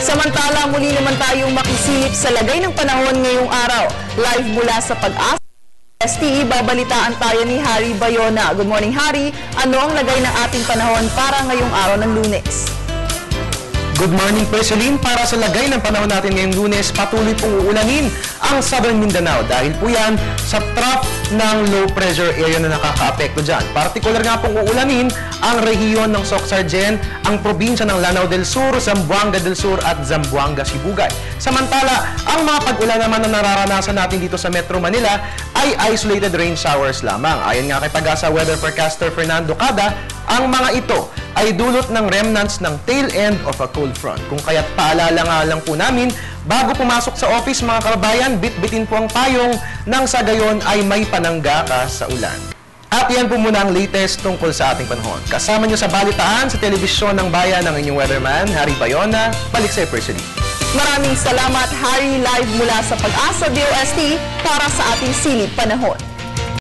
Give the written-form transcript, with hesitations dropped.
Samantala, muli naman tayong makisilip sa lagay ng panahon ngayong araw. Live mula sa Pag-asa STE, babalitaan tayo ni Harry Bayona. Good morning, Harry. Ano ang lagay ng ating panahon para ngayong araw ng Lunes? Good morning, Perseline. Para sa lagay ng panahon natin ngayong Lunes, patuloy pong uulanin ang Southern Mindanao dahil po yan sa trough ng low pressure area na nakaka-apekto dyan. Partikular nga pong uulanin ang rehiyon ng Soc-Sargen, ang probinsya ng Lanao del Sur, Zamboanga del Sur at Zamboanga Sibugay. Samantala, ang mga pag-ulan naman na nararanasan natin dito sa Metro Manila ay isolated rain showers lamang. Ayon nga kay Pag-asa weather forecaster Fernando Cada, ang mga ito ay dulot ng remnants ng tail end of a cold front. Kung kaya't paalala nga lang po namin, bago pumasok sa office mga kababayan, bit-bitin po ang payong nang sa gayon ay may panangga ka sa ulan. At yan po muna ang latest tungkol sa ating panahon. Kasama nyo sa balitaan sa telebisyon ng bayan ng inyong weatherman, Harry Bayona. Balik sa Perseline. Maraming salamat, Harry, live mula sa Pag-asa DOST para sa ating silip panahon.